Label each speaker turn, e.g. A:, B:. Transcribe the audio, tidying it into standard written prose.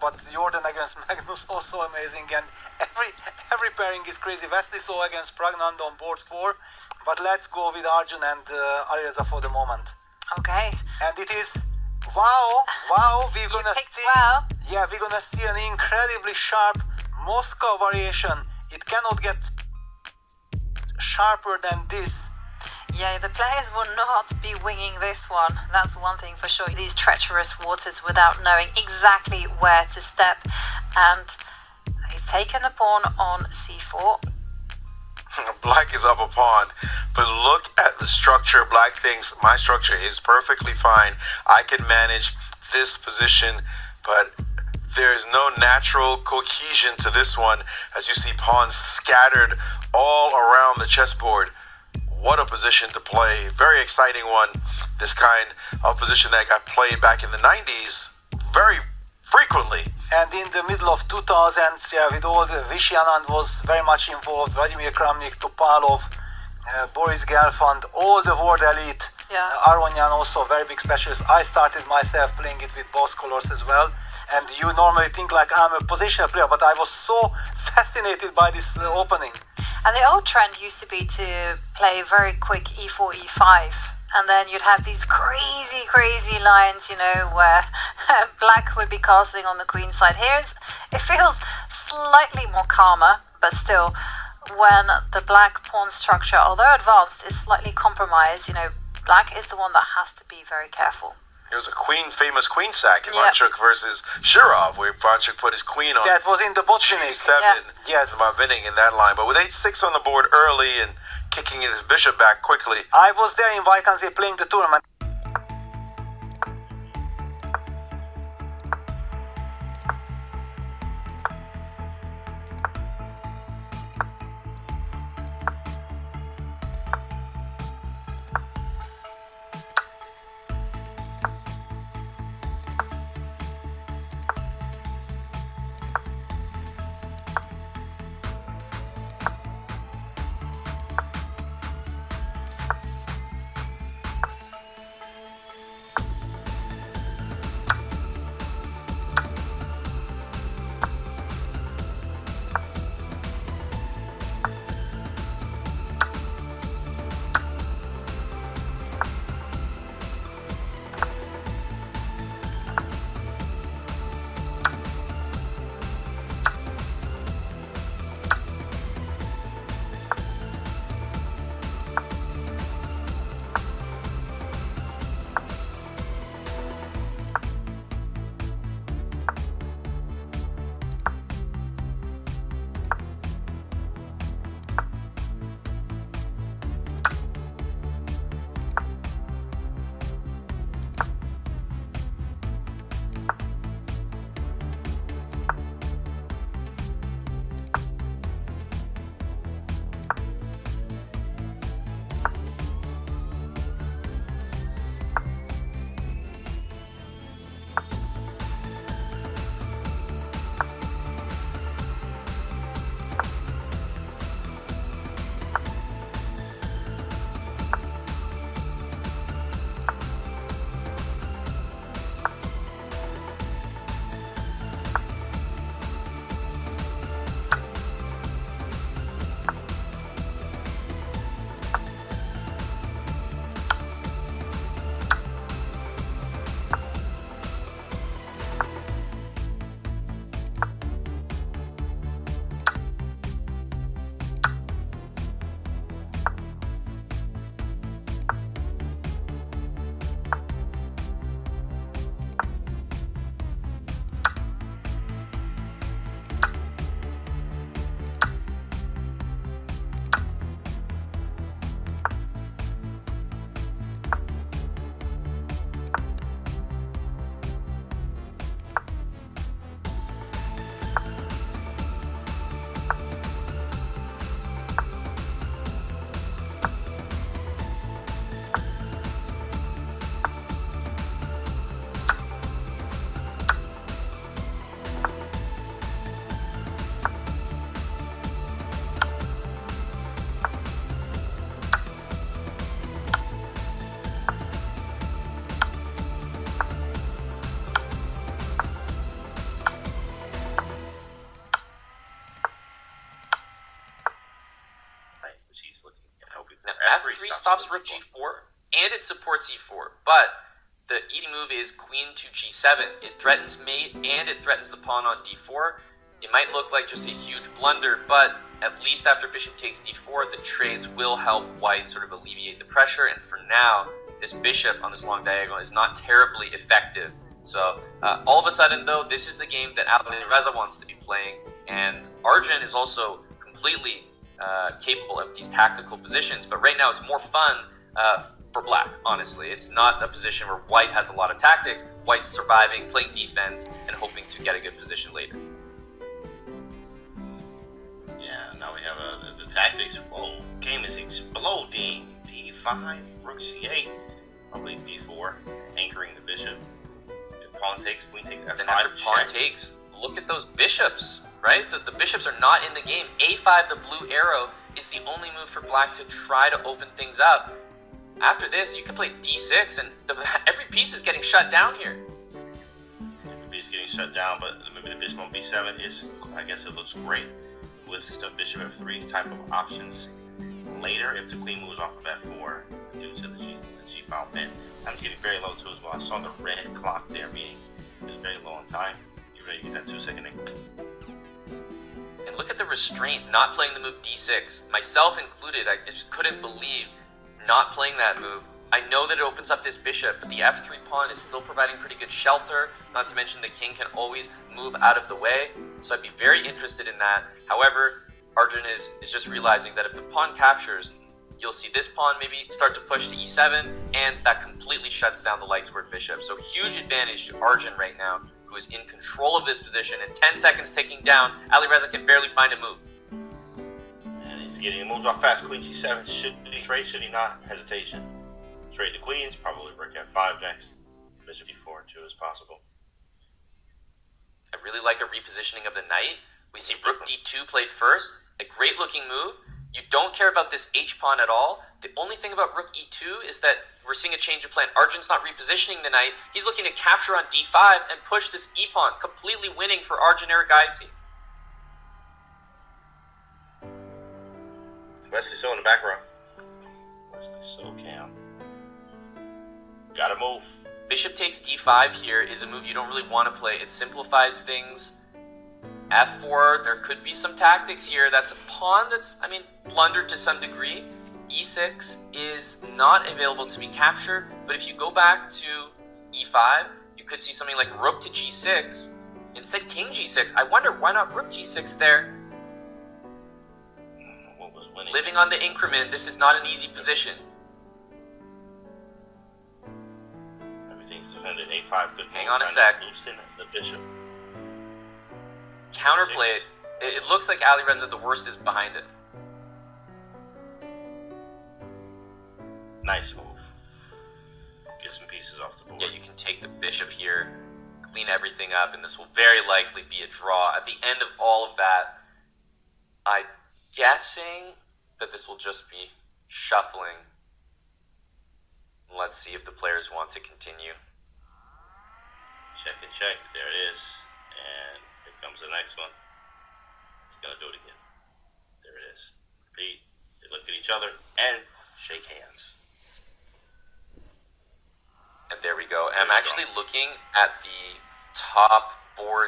A: but Jordan against Magnus also amazing, and every pairing is crazy. Veslisov against Pragnand on board 4, but let's go with Arjun and Alireza for the moment.
B: Okay.
A: And it is wow, we're gonna see.
B: Wow.
A: Yeah, we're gonna see an incredibly sharp Moscow variation. It cannot get sharper than this.
B: Yeah, the players will not be winging this one. That's one thing for sure. These treacherous waters without knowing exactly where to step. And he's taken the pawn on c4.
C: Black is up a pawn, but look at the structure. Black thinks my structure is perfectly fine. I can manage this position, but there's no natural cohesion to this one as you see pawns scattered all around the chessboard. What a position to play. Very exciting one. This kind of position that got played back in the 90s very frequently.
A: And in the middle of 2000s, yeah, with all the Vishy Anand was very much involved, Vladimir Kramnik, Topalov, Boris Gelfand, all the world elite.
B: Yeah.
A: Aronyan also a very big specialist. I started myself playing it with both colors as well. And you normally think like I'm a positional player, but I was so fascinated by this opening.
B: And the old trend used to be to play very quick e4, e5. And then you'd have these crazy lines, you know, where black would be castling on the queen side. It feels slightly more calmer, but still, when the black pawn structure, although advanced, is slightly compromised, you know, black is the one that has to be very careful.
C: It was a famous queen sack, Ivanchuk versus Shirov, where Ivanchuk put his queen on.
A: That was in the Botvinnik.
C: G7.
A: Yes.
C: About winning in that line. But with 8-6 on the board early and kicking his bishop back quickly.
A: I was there in Vaikansy playing the tournament.
D: stops rook g4, and it supports e4, but the easy move is queen to g7. It threatens mate, and it threatens the pawn on d4. It might look like just a huge blunder, but at least after bishop takes d4, the trades will help white sort of alleviate the pressure, and for now, this bishop on this long diagonal is not terribly effective. So all of a sudden, though, this is the game that Alireza wants to be playing, and Arjun is also completely capable of these tactical positions, but right now it's more fun for black, honestly. It's not a position where white has a lot of tactics. White's surviving, playing defense, and hoping to get a good position later.
E: Yeah, now we have the tactics. Whoa, game is exploding. D5, rook c8, probably b4, anchoring the bishop. If pawn takes, queen takes, f5,
D: Then after pawn takes, look at those bishops, right? The bishops are not in the game. a5, the blue arrow, is the only move for black to try to open things up. After this, you can play d6, and every piece is getting shut down here.
E: Every piece is getting shut down, but maybe the bishop on b7 is, I guess it looks great with the bishop f3 type of options. Later, if the queen moves off of f4 due to the G file pin, I'm getting very low too as well. I saw the red clock there, meaning it was very low on time. You ready to get that 2-second in?
D: And look at the restraint, not playing the move d6. Myself included, I just couldn't believe not playing that move. I know that it opens up this bishop, but the f3 pawn is still providing pretty good shelter, not to mention the king can always move out of the way, so I'd be very interested in that. However, Arjun is just realizing that if the pawn captures, you'll see this pawn maybe start to push to e7, and that completely shuts down the light squared bishop. So huge advantage to Arjun right now, who is in control of this position, and 10 seconds ticking down, Alireza can barely find a move.
E: And he's getting moves off fast. Queen g7, should he trade, should he not? Hesitation. Trade the queens, probably rook f5 next. Bishop d4 too is possible.
D: I really like a repositioning of the knight. We see rook d2 played first, a great looking move. You don't care about this h-pawn at all. The only thing about rook e2 is that we're seeing a change of plan. Arjun's not repositioning the knight. He's looking to capture on d5 and push this e-pawn, completely winning for Arjun Erigaisi.
E: Wesley So in the background. Wesley So Cam. Gotta move.
D: Bishop takes d5 here is a move you don't really want to play. It simplifies things. f4, there could be some tactics here. That's a pawn that's, blundered to some degree. e6 is not available to be captured, but if you go back to e5, you could see something like rook to g6. Instead, king g6. I wonder why not rook g6 there?
E: What was winning?
D: Living on the increment, this is not an easy position.
E: Everything's defended. a5 could
D: Hang on a sec.
E: Loosen the bishop.
D: Counterplay it. It looks like Alireza the worst is behind it.
E: Nice move. Get some pieces off the board.
D: Yeah, you can take the bishop here, clean everything up, and this will very likely be a draw. At the end of all of that, I'm guessing that this will just be shuffling. Let's see if the players want to continue.
E: Check and check. There it is. And here comes the next one. He's going to do it again. There it is. Repeat. They look at each other and shake hands.
D: And there we go. And I'm actually looking at the top board